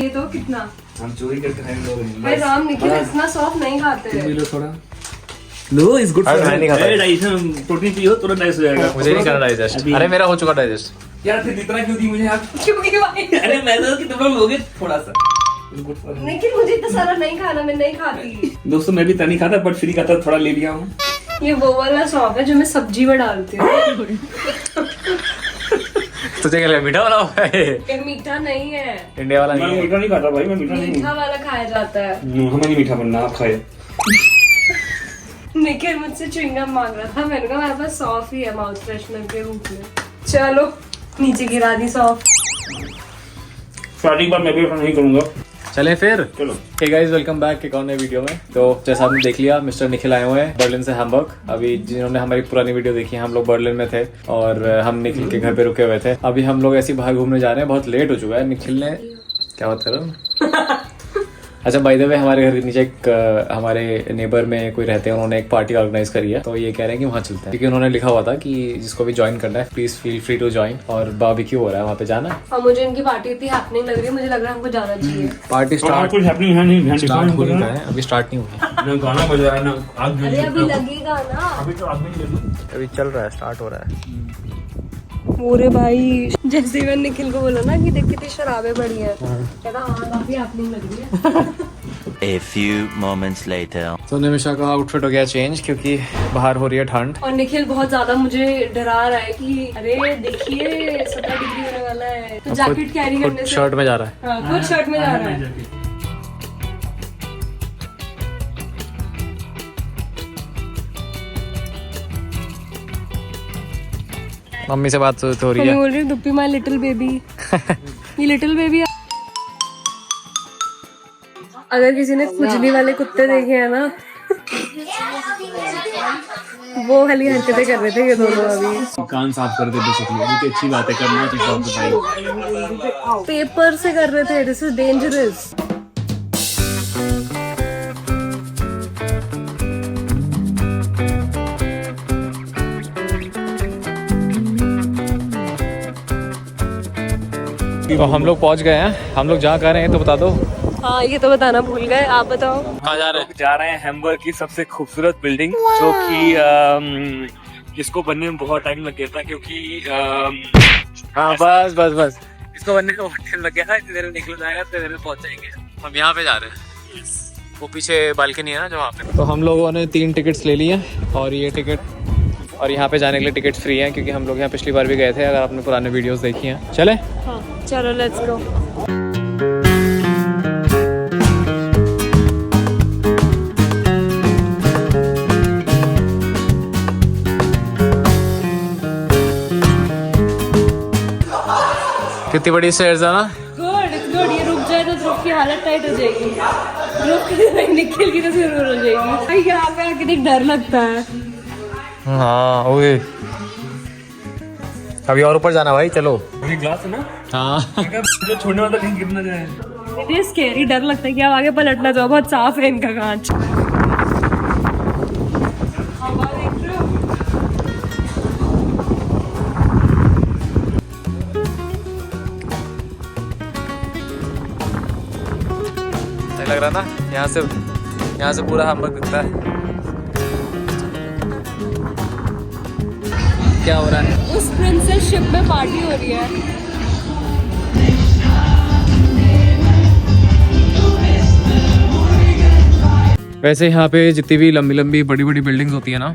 ये तो कितना हम चोरी करके खाएंगे लोग। भाई राम निखिल इतना सॉफ्ट नहीं खाते। लो थोड़ा लो is good for digestion. Protein पियो तुरंत डाइजेस्ट हो जाएगा। मुझे नहीं करना डाइजेस्ट। अरे मेरा हो चुका डाइजेस्ट। यार फिर इतना क्यों दी मुझे आप? क्योंकि भाई अरे मैं तो कि तुम लोग लोगे थोड़ा सा। गुड फॉर निखिल मुझे इतना सारा नहीं खाना, मैं नहीं खाती। दोस्तों मैं भी इतना नहीं खाता बट फ्री का थोड़ा ले लिया हूँ। ये वो वाला सॉफ्ट है जो मैं सब्जी में डालती हूँ। तुझे क्या लगा मीठा वाला हुआ है? ये मीठा नहीं है, इंडिया वाला मैं नहीं है। मीठा नहीं खाता भाई, मैं मीठा नहीं। मीठा वाला खाया जाता है। हमें नहीं मीठा बनना, आप खाए। निखिल मुझसे च्युइंगम मांग रहा था, मैंने कहा मेरे पास सॉफ्ट ही है माउथ फ्रेशनर के रूप में। चलो नीचे गिरा दी सॉफ्ट। स्टार्टिंग बार मैं भी ऐसा नहीं करूंगा। चले फिर। चलो हे गाइस, वेलकम बैक एक और नए वीडियो में। तो जैसा आपने देख लिया, मिस्टर निखिल आए हुए हैं बर्लिन से हैम्बर्ग। अभी जिन्होंने हमारी पुरानी वीडियो देखी है, हम लोग बर्लिन में थे और हम निखिल के घर पे रुके हुए थे। अभी हम लोग ऐसे बाहर घूमने जा रहे हैं, बहुत लेट हो चुका है। निखिल ने क्या बात कर रहा हूँ। अच्छा बाय द वे, हमारे घर के नीचे एक हमारे नेबर में कोई रहते हैं, उन्होंने एक पार्टी ऑर्गेनाइज करी है, तो ये कह रहे हैं कि वहाँ चलते हैं, क्योंकि उन्होंने लिखा हुआ था कि जिसको भी ज्वाइन करना है please feel free to join. और बारबेक्यू हो रहा है वहाँ पे, जाना। और मुझे इनकी पार्टी इतनी हैपनिंग लग रही है, मुझे लग रहा है हमको जाना चाहिए। पार्टी स्टार्ट कुछ हैपनिंग है नहीं, स्टार्ट हो रहा है, अभी स्टार्ट नहीं हुआ। ना गाना बज रहा है ना आग। अरे अभी लगेगा ना, अभी तो आग भी नहीं लगी। अभी चल रहा है, स्टार्ट हो रहा है। पूरे भाई जैसे ही मैंने निखिल को बोला ना कि देख कितनी शराबें पड़ी है, कहता हाँ काफी हैपनिंग लग रही है। A few moments later. तो निमिषा का आउटफिट हो गया चेंज, क्योंकि बाहर हो रही है ठंड। और निखिल बहुत ज्यादा मुझे डरा रहा है कि अरे देखिए 17 डिग्री होने वाला है, तो जैकेट कैरी करने से शर्ट में जा रहा है। हाँ, खुद शर्ट में जा रहा है। मम्मी से बात हो रही मैं है। बोल रही हूँ दुप्पी माय लिटिल बेबी। ये लिटिल बेबी। अगर किसी ने खुजली वाले कुत्ते देखे हैं ना, वो खाली हरकतें कर रहे थे ये दोनों अभी। कान साफ कर दे बेसिकली, बहुत अच्छी बात है करना चाहिए। पेपर से कर रहे थे, दिस इज डेंजरस। तो हम लोग पहुंच गए हैं। हम लोग जहाँ कर रहे हैं तो बता दो। हाँ ये तो बताना भूल गए, आप बताओ। कहाँ जा रहे हैं? जा रहे हैं हैम्बर्ग की सबसे खूबसूरत बिल्डिंग, जो कि जिसको बनने में बहुत टाइम लग गया था, क्योंकि हाँ बस बस बस, इसको बनने में बहुत टाइम लग गया था। इतनी देर में निकल जाएगा, इतनी देर में पहुंच जाएंगे। हम यहाँ पे जा रहे हैं, वो पीछे बालकनी है ना जो वहाँ पे। तो हम लोगों ने 3 टिकट्स ले ली हैं, और ये टिकट और यहाँ पे जाने के लिए टिकट फ्री हैं, क्योंकि हम लोग यहाँ पिछली बार भी गए थे, अगर आपने पुराने वीडियोस देखी हैं। चले हाँ चलो लेट्स गो। कितनी बड़ी स्टेयर्स है ना। Good it's good. ये रुक जाए तो ध्रुव की हालत टाइट हो जाएगी। ध्रुव की निखिल की तो जरूर हो जाएगी। यहाँ पे आके देख डर लगता है। हाँ ओए, अभी और ऊपर जाना भाई, चलो। ग्लास है ना, हाँ जो छोड़ने वाला कहीं गिर ना जाए। ये स्कैरी डर लगता है कि आप आगे पलट ना जाओ, बहुत साफ है इनका कांच। लग रहा था यहाँ से पूरा हैम्बर्ग दिखता है। क्या हो रहा है? उस प्रिंसेस शिप में पार्टी हो रही है। वैसे यहाँ पे जितनी भी लंबी लंबी बड़ी बड़ी बिल्डिंग्स होती है ना,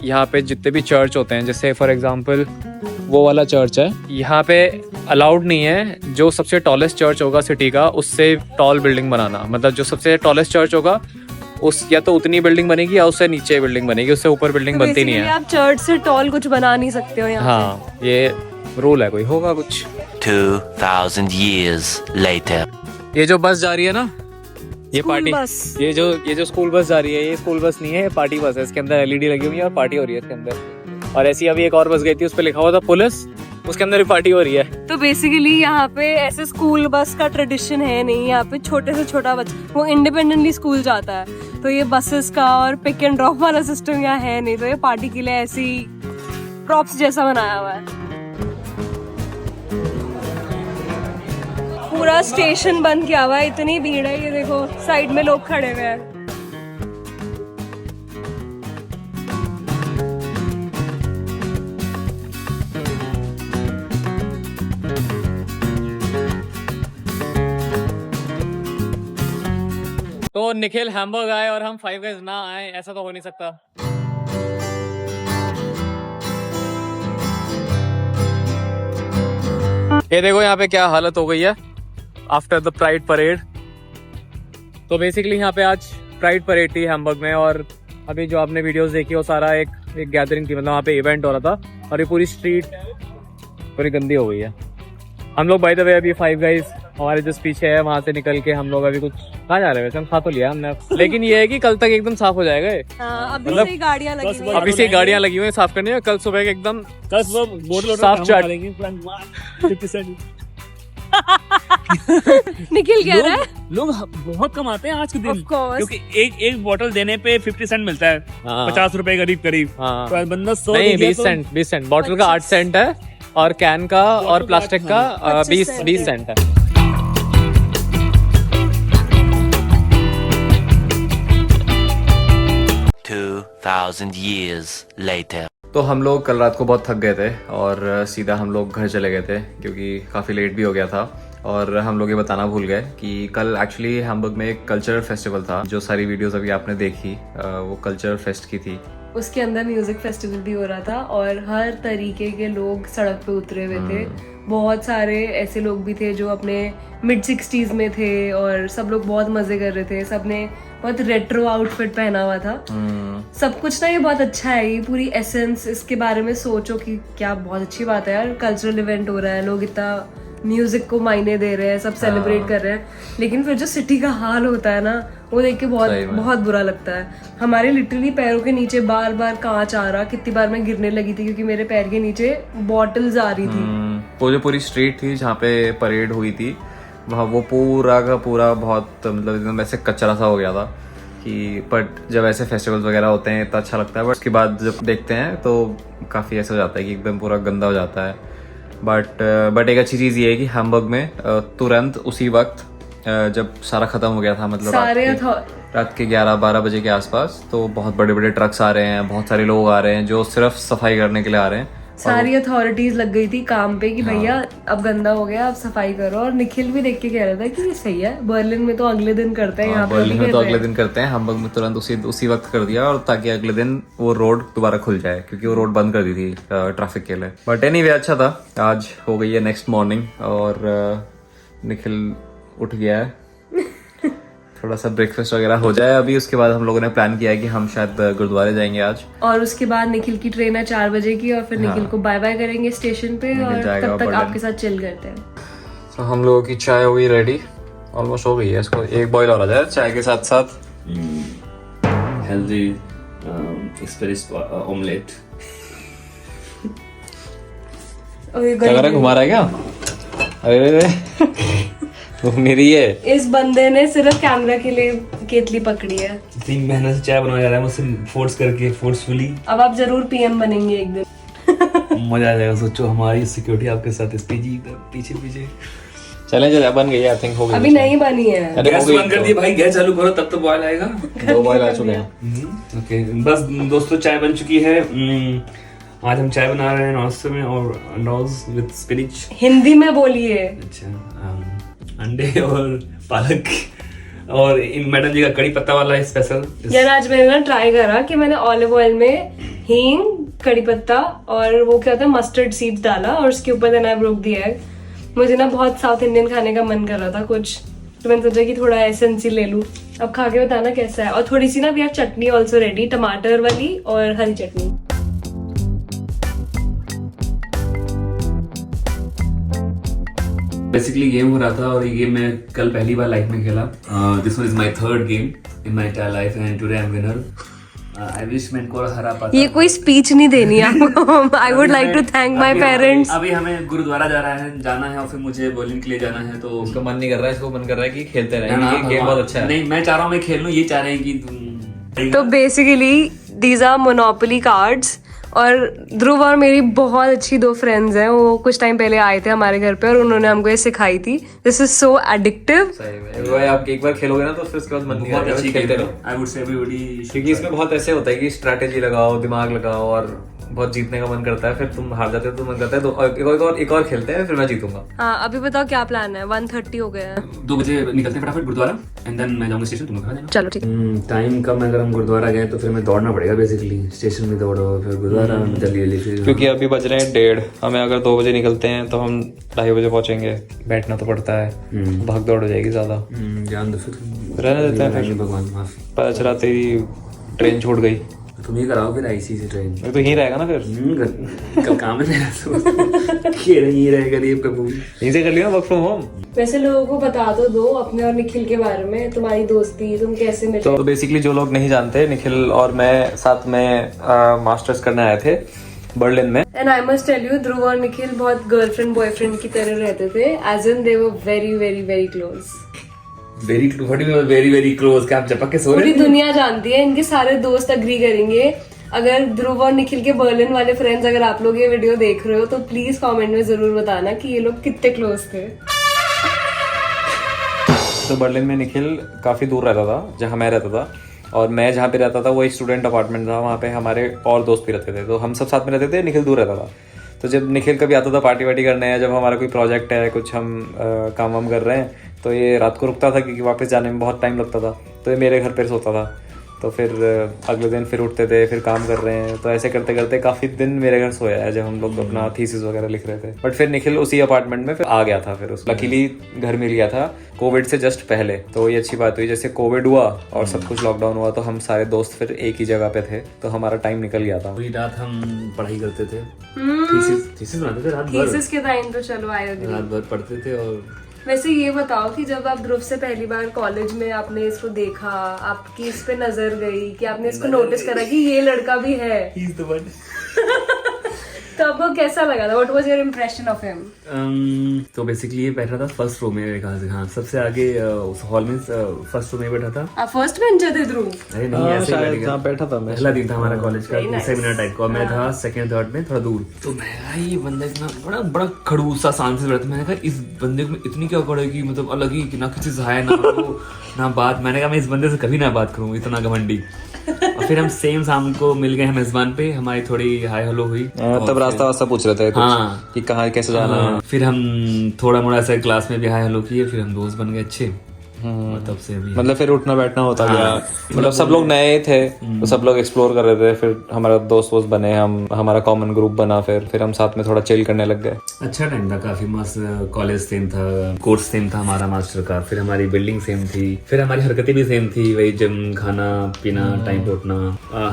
यहाँ पे जितने भी चर्च होते हैं, जैसे फॉर एग्जांपल वो वाला चर्च है, यहाँ पे अलाउड नहीं है जो सबसे टॉलेस्ट चर्च होगा सिटी का, उससे टॉल बिल्डिंग बनाना। मतलब जो सबसे टॉलेस्ट चर्च होगा उस या तो उतनी बिल्डिंग बनेगी या उससे नीचे बिल्डिंग बनेगी, उससे ऊपर बिल्डिंग तो बनती नहीं है। आप चर्च से टॉल कुछ बना नहीं सकते हो यहाँ। हाँ ये रूल है, कोई होगा कुछ। 2000 years later. ये जो बस जा रही है ना, ये स्कूल पार्टी बस। ये जो स्कूल बस जा रही है, ये स्कूल बस नहीं है, ये पार्टी बस है। इसके अंदर एलईडी लगी हुई है और पार्टी हो रही है इसके अंदर। और ऐसी अभी एक और बस गई थी, उस पर लिखा हुआ था पुलिस, उसके अंदर भी पार्टी हो रही है। तो बेसिकली यहाँ पे ऐसे स्कूल बस का ट्रेडिशन है नहीं। यहाँ पे छोटे से छोटा बच्चा वो इंडिपेंडेंटली स्कूल जाता है, तो ये बसेस का और पिक एंड ड्रॉप वाला सिस्टम यहाँ है नहीं। तो ये पार्टी के लिए ऐसी प्रॉप्स जैसा बनाया हुआ है। पूरा स्टेशन बंद किया हुआ है, इतनी भीड़ है। ये देखो साइड में लोग खड़े हुए हैं। तो निखिल हैम्बर्ग आए और हम फाइव गाइज ना आए, ऐसा तो हो नहीं सकता। ये देखो यहाँ पे क्या हालत हो गई है आफ्टर द प्राइड परेड। तो बेसिकली यहाँ पे आज प्राइड परेड थी हैम्बर्ग में, और अभी जो आपने वीडियोस देखी वो सारा एक गैदरिंग थी, मतलब वहाँ पे इवेंट हो रहा था और ये पूरी स्ट्रीट पूरी गंदी हो गई है। हम लोग बाय द वे अभी फाइव गाइज हमारे जो पीछे है वहाँ से निकल के हम लोग अभी कुछ कहाँ जा रहे हैं, वैसे हम खा तो लिया हमने, लेकिन ये है कि कल तक एकदम साफ हो जाएगा ये। अभी मतलब से ही गाड़ियाँ लगी हुई हैं। अभी से गाड़ियाँ लगी हुई हैं साफ करने में, कल सुबह के एकदम साफ चाट। निखिल कह रहा है लोग बहुत कमाते हैं आज के दिन, Of course. क्योंकि एक बोतल देने पे 50 सेंट मिलता है, 50 रुपए करीब। हाँ। तो बंदा 100 नहीं, दे दिया 20 सेंट बॉटल का 8 सेंट है, और कैन का और प्लास्टिक का 20 सेंट है। Two 2,000 years later. तो हम लोग कल रात को बहुत थक गए थे और सीधा हम लोग घर चले गए थे, क्योंकि काफ़ी लेट भी हो गया था। और हम लोग ये बताना भूल गए कि कल एक्चुअली हैम्बर्ग में एक कल्चरल फेस्टिवल था। जो सारी वीडियोस अभी आपने देखी वो कल्चरल फेस्ट की थी। उसके अंदर म्यूजिक फेस्टिवल भी हो रहा था और हर तरीके के लोग सड़क पे उतरे हुए थे। बहुत सारे ऐसे लोग भी थे जो अपने मिड 60s में थे और सब लोग बहुत मजे कर रहे थे। सबने बहुत रेट्रो आउटफिट पहना हुआ था। सब कुछ ना ये बहुत अच्छा है, ये पूरी एसेंस इसके बारे में सोचो कि क्या बहुत अच्छी बात है यार। कल्चरल इवेंट हो रहा है, लोग इतना म्यूजिक को मायने दे रहे हैं, सब सेलिब्रेट कर रहे हैं, लेकिन फिर जो सिटी का हाल होता है ना वो देख के बहुत बुरा लगता है। हमारे लिटरली पैरों के नीचे बार बार कांच आ रहा, कितनी बार मैं गिरने लगी थी क्योंकि मेरे पैर के नीचे बॉटल्स आ रही थी। वो जो पूरी स्ट्रीट थी जहाँ पे परेड हुई थी वहाँ वो पूरा का पूरा बहुत मतलब एकदम ऐसे कचरा सा हो गया था कि, बट जब ऐसे फेस्टिवल्स वगैरह होते हैं इतना अच्छा लगता है, बट उसके बाद जब देखते हैं तो काफ़ी ऐसा हो जाता है कि एकदम पूरा गंदा हो जाता है। बट एक अच्छी चीज़ ये है कि हैम्बर्ग में तुरंत उसी वक्त जब सारा खत्म हो गया था, मतलब रात के 11-12 बजे के आसपास, तो बहुत बड़े बड़े ट्रक्स आ रहे हैं, बहुत सारे लोग आ रहे हैं जो सिर्फ सफाई करने के लिए आ रहे हैं। सारी अथॉरिटीज लग गई थी काम पे कि भैया अब गंदा हो गया, अब सफाई करो। और निखिल भी देख के कह रहा था कि ये सही है, बर्लिन में तो अगले दिन करते हैं, यहाँ पे बर्लिन में तो अगले दिन करते हैं, हैम्बर्ग में तुरंत उसी वक्त कर दिया, और ताकि अगले दिन वो रोड दोबारा खुल जाए, क्योंकि वो रोड बंद कर दी थी ट्रैफिक के लिए। बट एनीवे अच्छा था। आज हो गई है नेक्स्ट मॉर्निंग और निखिल उठ गया है। थोड़ा सा ब्रेकफास्ट वगैरह हो जाए अभी, उसके बाद हम लोगों ने प्लान किया है कि हम शायद गुरुद्वारे जाएंगे आज। और उसके बाद निखिल की ट्रेन है 4 बजे की, और फिर निखिल को बाय बाय करेंगे स्टेशन पे, और तब तक आपके साथ चिल करते हैं। तो हम लोगों की चाय हो गई रेडी, ऑलमोस्ट हो गई है। इसको एक बॉईल और आ जाए चाय के साथ साथ। Healthy express omelette. क्या कर रहा है, घुमा रहा है क्या? अरे वो मेरी है। इस बंदे ने सिर्फ कैमरा के लिए केतली पकड़ी है। इतनी मेहनत से चाय बनाया जा रहा है मुझसे, फोर्स करके, फोर्सफुली। अब आप जरूर पीएम बनेंगे एक दिन। मजा आ जाएगा। सोचो हमारी सिक्योरिटी आपके साथ, इस पीछे चले बन गई, आई थिंक हो गई। अभी नहीं बनी है। गैस बंद कर दिया भाई, गैस चालू करो तब तो बॉयल आएगा। 2 बॉयल आ चुके हैं। ओके बस दोस्तों, चाय बन चुकी है। आज हम चाय बना रहे हैं नाश्ते में, और अंडाज विद स्पिनच। हिंदी में बोलिए। अच्छा, अंडे और पालक, और इन मैडम जी का कड़ी पत्ता वाला स्पेशल। यार आज मैंने ना ट्राई करा कि मैंने ऑलिव ऑयल में हींग, कड़ी पत्ता और वो क्या होता है मस्टर्ड सीड्स डाला, और उसके ऊपर then I broke the egg. मुझे ना बहुत साउथ इंडियन खाने का मन कर रहा था कुछ, तो मैंने सोचा कि थोड़ा एसेंस ही ले लूं। अब खा के बताना कैसा है। और थोड़ी सी ना we have chutney also ready, टमाटर वाली और हरी चटनी। बेसिकली गेम हो रहा था, और ये गेम मैं कल पहली बार लाइफ में खेला। This was my third game in my entire life, and today I am winner. I wish मैं इनको हरा पाता। ये कोई स्पीच नहीं देनी आपको। I would like to thank my parents. अभी हमें गुरुद्वारा जाना है, और फिर मुझे बॉलिंग के लिए जाना है, तो उसको मन नहीं कर रहा है, इसको मन कर रहा है कि खेलते रहें। ये गेम बहुत अच्छा है। नहीं, मैं चाह रहा हूँ मैं खेल लूं, ये चाह रहे हैं कि तो basically these are monopoly cards, और ध्रुव और मेरी बहुत अच्छी 2 फ्रेंड्स हैं, वो कुछ टाइम पहले आए थे हमारे घर पे और उन्होंने हमको ये सिखाई थी. This is so addictive. सही में भाई, आप एक बार खेलोगे ना तो फिर उसके बाद मन नहीं बहुत करेगा, अच्छी खेलते गेम रहो. है. I would say everybody क्योंकि इसमें बहुत ऐसे होता है कि स्ट्रैटेजी लगाओ, दिमाग लगाओ और बहुत जीतने का मन करता है, फिर तुम हार जाते हो तो मन करता है तो एक और खेलते हैं, फिर मैं जीतूंगा. हाँ, अभी बताओ क्या प्लान है. 1:30 हो गया है. 2 बजे निकलते हैं फटाफट गुरुद्वारा एंड देन मैं जाऊंगा स्टेशन, तुम लोग खा देना. चलो ठीक है. टाइम कम है, अगर हम गुरुद्वारा गए तो फिर हमें दौड़ना पड़ेगा बेसिकली. स्टेशन में दौड़ो, फिर गुरुद्वारा जल्दी जल्दी, फिर क्योंकि अभी बज रहे हैं 1:30, हमें अगर 2 बजे निकलते हैं तो हम 2:30 बजे पहुंचेंगे. बैठना तो पड़ता है, भाग दौड़ हो जाएगी ज्यादा. जान दो फिर रहने देते हैं फिर. भगवान माफ. पता चला तेरी ट्रेन छूट गई, तुम ही कराओ फिर आईसी से ट्रेन. तो यहीं रहेगा ना फिर. कल काम है मेरा तो ये नहीं रहे गरीब कबू. यहीं से कर लिया वर्क फ्रॉम होम. वैसे लोगों को बता तो दो अपने और निखिल के बारे में, तुम्हारी दोस्ती, तुम कैसे मिले. तो बेसिकली जो लोग नहीं जानते, निखिल और मैं साथ में मास्टर्स करने आए थे बर्लिन में. And I must tell you, Dhruv और निखिल बहुत गर्लफ्रेंड बॉयफ्रेंड की तरह रहते थे. As in they were very very very close. Very very close. क्या आप चपक के सो रहे पूरी थे? दुनिया जानती है, इनके सारे दोस्त अग्री करेंगे. अगर ध्रुव और निखिल के बर्लिन वाले फ्रेंड्स, अगर आप लोग ये वीडियो देख रहे हो तो प्लीज कमेंट में जरूर बताना कि ये लोग कितने क्लोज थे. तो बर्लिन में निखिल काफ़ी दूर रहता था जहाँ मैं रहता था, और मैं जहाँ पे रहता था वो एक स्टूडेंट अपार्टमेंट था. वहाँ पे हमारे और दोस्त भी रहते थे, तो हम सब साथ में रहते थे. निखिल दूर रहता था. तो जब निखिल कभी आता था पार्टी वार्टी करने, या जब हमारा कोई प्रोजेक्ट है, कुछ हम काम वाम कर रहे हैं, तो ये रात को रुकता था क्योंकि वापस जाने में बहुत टाइम लगता था. तो ये मेरे घर पर सोता था. तो फिर अगले दिन फिर उठते थे, फिर काम कर रहे हैं. तो ऐसे करते करते काफ़ी दिन मेरे घर सोया है जब हम लोग अपना थीसिस वगैरह लिख रहे थे. बट फिर निखिल उसी अपार्टमेंट में फिर आ गया था. फिर उस लकीली घर मिल गया था कोविड से जस्ट पहले. तो ये अच्छी बात हुई, जैसे कोविड हुआ और सब कुछ लॉकडाउन हुआ तो हम सारे दोस्त फिर एक ही जगह पे थे, तो हमारा टाइम निकल गया था. पूरी रात हम पढ़ाई करते थे. थीसिस बनाते थे रात भर. थीसिस के टाइम तो चलो आई अग्री. रात भर पढ़ते थे. और वैसे ये बताओ कि जब आप ध्रुव से पहली बार कॉलेज में आपने इसको देखा, आपकी इस पे नजर गई कि आपने इसको नोटिस करा कि ये लड़का भी है, तो आपको कैसा लगा था? What was your impression of him? तो बेसिकली ये बैठा था फर्स्ट रो में मेरे ख्याल से. हाँ, सबसे आगे उस हॉल में फर्स्ट रो में बैठा था. आप फर्स्ट बेंचर थे ध्रुव? अरे नहीं, ऐसे ही बैठ गया. बैठा था मैं. पहला दिन था हमारा कॉलेज का Very nice. सेमिनार टाइप का. मैं था सेकंड थर्ड में, थोड़ा दूर. तो मैं कहा ये बंदा इतना बड़ा बड़ा खड़ूस सा शांत से बैठा था. मैंने कहा इस बंदे में इतनी क्या पड़ेगी, मतलब अलग ही, ना किसी से है ना वो ना बात. मैंने कहा मैं इस बंदे से कभी ना बात करूँ, इतना घमंडी. और फिर हम सेम शाम को मिल गए मेजबान पे, हमारी थोड़ी हाय हेलो हुई. तब रास्ता वास्ता पूछ रहे थे हाँ, कि कहाँ कैसे जाना है. फिर हम थोड़ा मोड़ा ऐसा क्लास में भी हाय हेलो किए. फिर हम दोस्त बन गए अच्छे. और तब से अभी मतलब फिर उठना बैठना होता गया. मतलब सब लोग नए थे तो सब लोग एक्सप्लोर कर रहे थे. फिर हमारा दोस्त वोस्त बने, हम हमारा कॉमन ग्रुप बना. फिर हम साथ में थोड़ा चिल करने लग गए. अच्छा टाइम था, काफी मस्त. कॉलेज सेम था, कोर्स सेम था हमारा मास्टर का. फिर हमारी बिल्डिंग सेम थी, फिर हमारी हरकतें भी सेम थी. वही जिम, खाना पीना, टाइम पे उठना.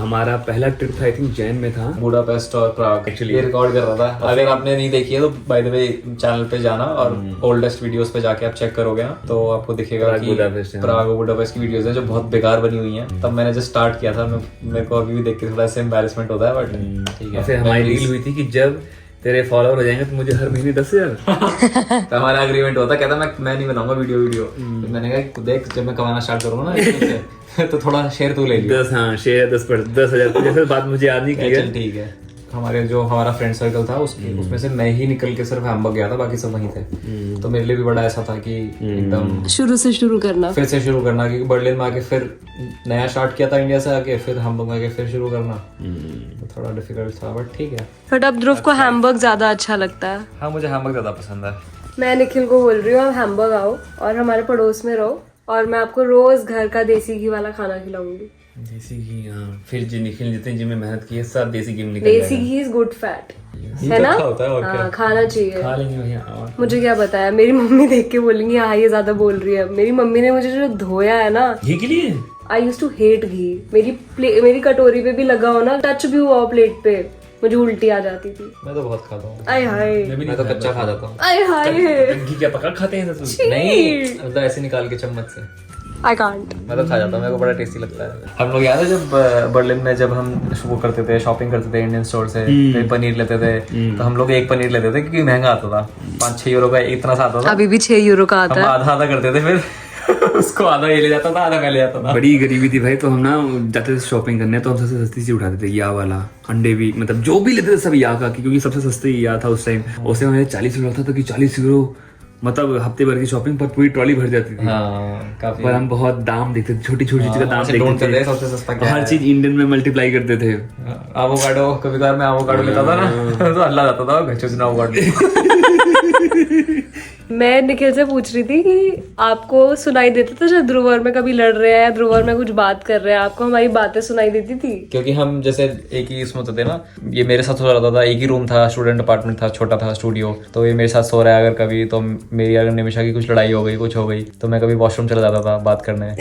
हमारा पहला ट्रिप था आई थिंक जैन में था, बुडापेस्ट और प्राग. Actually. ये रिकॉर्ड कर रहा था. अगर आपने नहीं देखी है तो बाय द वे चैनल पे जाना और ओल्डेस्ट वीडियोस पे जाके आप चेक करोगे ना तो आपको दिखेगा प्राग, कि बुडापेस्ट, प्राग और बुडापेस्ट की वीडियोस हैं जो बहुत बेकार बनी हुई हैं. तब मैंने जस्ट स्टार्ट किया था. मेरे को अभी भी देख के थोड़ा सा एम्बैरेसमेंट होता है, बट ठीक है. फिर हमारी डील हुई थी कि जब तेरे फॉलोअर हो जाएंगे तो मुझे हर महीने 10,000. तो हमारा एग्रीमेंट होता. कहता मैं नहीं बनाऊंगा वीडियो. तो मैंने कहा देख जब मैं कमाना स्टार्ट करूंगा ना इससे, तो थोड़ा शेयर तू ले लियो. 10, हाँ शेयर 10,000. बात मुझे याद नहीं की है. चल ठीक है. हमारा फ्रेंड सर्कल था उसमें से मैं ही निकल के सिर्फ हैम्बर्ग गया था, बाकी सब वहीं थे. तो मेरे लिए भी बड़ा ऐसा था कि एकदम शुरू से शुरू करना, फिर से शुरू करना. क्योंकि बर्लिन में आके फिर नया स्टार्ट किया था इंडिया से आके, फिर हैम्बर्ग में आके फिर शुरू करना. तो थोड़ा डिफिकल्ट था, बट ठीक है. बट अब ध्रुव को हैम्बर्ग ज्यादा अच्छा लगता है. हाँ, मुझे हैम्बर्ग ज्यादा पसंद है. मैं निखिल को बोल रही हूँ आप हैम्बर्ग आओ और हमारे पड़ोस में रहो और मैं आपको रोज घर का देसी घी वाला खाना खिलाऊंगी. देसी घी, हाँ. फिर जो निखिल जितने जिम में मेहनत की है सब देसी घी में निकल देसी घी इज गुड फैट, है ना? हाँ, खाना चाहिए. खा लेंगे भैया. मुझे क्या बताया, मेरी मम्मी देख के बोलेंगी हाँ ये ज्यादा बोल रही है. मेरी मम्मी ने मुझे जो धोया है ना, घी के लिए आई यूज टू हेट घी. मेरी कटोरी पे भी लगा हो ना, टच भी हुआ हो प्लेट पे, मुझे उल्टी आ जाती थी. मैं तो बहुत खाता हूँ. आय हाय, मैं तो कच्चा खा जाता हूँ. आय हाय. घी क्या पका खाते हैं सब? नहीं, मतलब ऐसे निकाल के चम्मच से. I can't. मैं तो खा जाता हूँ, मेरे को बड़ा टेस्टी लगता है. हम लोग याद है जब बर्लिन में जब हम वो करते थे, शॉपिंग करते थे इंडियन स्टोर से, फिर पनीर लेते थे. तो हम लोग एक पनीर लेते थे क्योंकि महंगा आता था. 5-6 यूरो का इतना सा आता था. अभी भी 6 यूरो का आता हम है. आधा आधा करते थे. फिर उसको आधा ये ले जाता था, आधा मैं ले जाता था। बड़ी गरीबी थी भाई, तो हम ना जाते थे शॉपिंग करने, तो हम सबसे सस्ती चीज उठाते थे, या वाला अंडे भी, मतलब जो भी लेते थे सब या का, क्योंकि सबसे सस्ते या था उस टाइम। उससे हमें 40 यूरो था, कि 40 यूरो मतलब हफ्ते भर की शॉपिंग पर पूरी ट्रॉली भर जाती थी। हाँ, काफी। पर हम बहुत दाम देखते थे, छोटी छोटी चीज का दाम देखते थे, सबसे सस्ता क्या हर है। चीज इंडियन में मल्टीप्लाई करते थे। एवोकाडो, कभी कभार मैं एवोकाडो लेता था ना, तो अल्लाह जाता था घर से एवोकाडो। मैं निखिल से पूछ रही थी कि आपको सुनाई देता था जब ध्रुव और मैं कभी लड़ रहे हैं या ध्रुव और मैं कुछ बात कर रहे हैं, आपको हमारी बातें सुनाई देती थी? क्योंकि हम जैसे एक ही इसमें होते थे ना, ये मेरे साथ सो रहा था, एक ही रूम था, स्टूडेंट अपार्टमेंट था, छोटा था स्टूडियो, तो ये मेरे साथ सो रहा है। अगर कभी तो मेरी अगर निमिषा की कुछ लड़ाई हो गई, कुछ हो गई, तो मैं कभी वॉशरूम चला जाता था बात करने।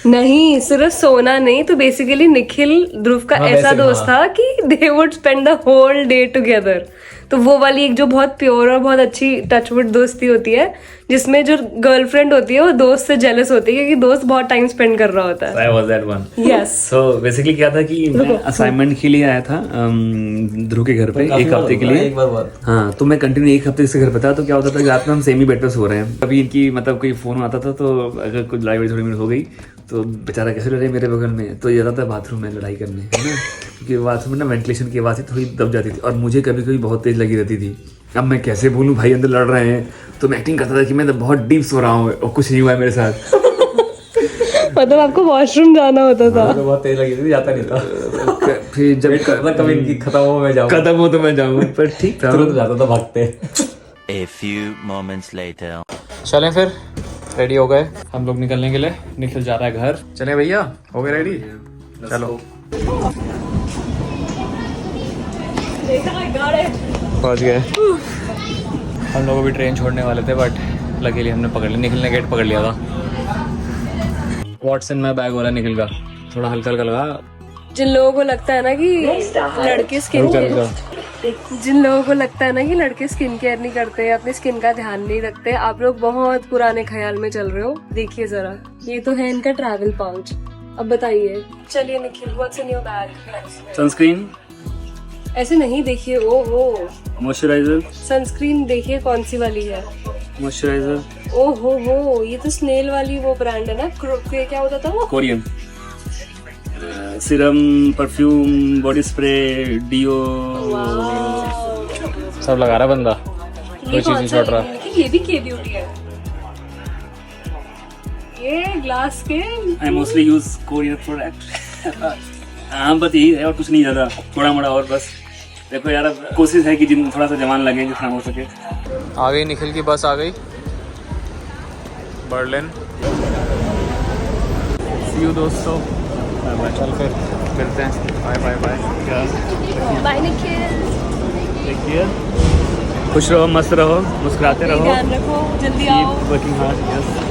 नहीं, सिर्फ सोना नहीं, तो बेसिकली निखिल ध्रुव का हाँ, ऐसा वैसे, दोस्त था कि they would spend the whole day together. तो वो वाली एक जो बहुत प्योर और बहुत अच्छी टचवुड दोस्ती होती है, जिसमें जो गर्लफ्रेंड होती है वो दोस्त से जेलस होती है, क्योंकि दोस्त बहुत टाइम स्पेंड कर रहा होता है। I was that one. Yes. So basically क्या था कि मैं असाइनमेंट के लिए आया था ध्रुव के घर पे एक हफ्ते के लिए। एक बार बात। हाँ, तो मैं कंटिन्यू एक हफ्ते से घर पे था। तो क्या होता था कि रात में हम सेम ही बेड पे सो रहे हैं, कभी इनकी मतलब कोई फोन आता था, तो अगर कुछ लड़ाई थोड़ी मिनट हो गई तो बेचारा कैसे लड़े मेरे बगल में, तो ये जाता था बाथरूम में लड़ाई करने, है ना, क्योंकि बाथरूम में ना वेंटिलेशन की आवाज़ थोड़ी दब जाती थी, और मुझे कभी कभी बहुत तेज लगी रहती थी। अब मैं कैसे बोलूँ, भाई अंदर लड़ रहे हैं, तो मैं एक्टिंग करता था कि मैं तो बहुत डीप सो रहा हूँ और कुछ नहीं हुआ है मेरे साथ। मतलब आपको वॉशरूम जाना होता था? तो बहुत तेज लगी थी, जाता नहीं था। फिर जब कभी इनकी खत्म हो मैं जाऊँ, खत्म हो तो मैं जाऊँ, पर ठीक था। तुरंत जाता था भागते। A few moments later. चलें फिर, रेडी हो गए हम लोग निकलने के लिए। निखिल जा रहा है घर। चले भैया, हो गए रेडी? चलो पहुंच गए। हम लोग अभी ट्रेन छोड़ने वाले थे, बट लकीली हमने पकड़ लिया। निखिल ने गेट पकड़ लिया था। वॉटसन में बैग हो रहा है निखिल का, थोड़ा हल्का हल्का लगा। जिन लोगों को लगता है ना कि लड़के स्किन जिन लोगों को लगता है ना कि लड़के स्किन केयर नहीं करते, अपनी स्किन का ध्यान नहीं रखते, आप लोग बहुत पुराने ख्याल में चल रहे हो। देखिए जरा, ये तो है इनका ट्रैवल पाउच। अब बताइए, चलिए Nikhil, what's in your bag? Sunscreen, ऐसे नहीं, देखिए, ओ हो, मॉइस्चराइजर, सनस्क्रीन देखिए कौन सी वाली है। मॉइस्चराइजर, ओ हो, ये तो स्नेल वाली वो ब्रांड है ना, क्या होता था वो? Korean, serum, perfume, body spray, deo, सब लगा रहा बंदा, ये कोई चीज कौन नहीं सा छोड़ रहा। है? ये भी के ब्यूटी है, ये ग्लास के। I mostly use Korean product. हाँ, बस यही है और कुछ नहीं ज़्यादा, थोड़ा मोड़ा और बस। देखो यार, अब कोशिश है कि जिन थोड़ा सा जवान लगे जितना हो सके। आ गई निखिल की बस, आ गई बर्लिन। सी यू दोस्तों, चल फिर मिलते हैं। Bye bye bye. Bye Nikhil, देखिए, खुश रहो, मस्त रहो, मुस्कुराते रहो, ध्यान रखो, जल्दी आओ। Working hard. यस।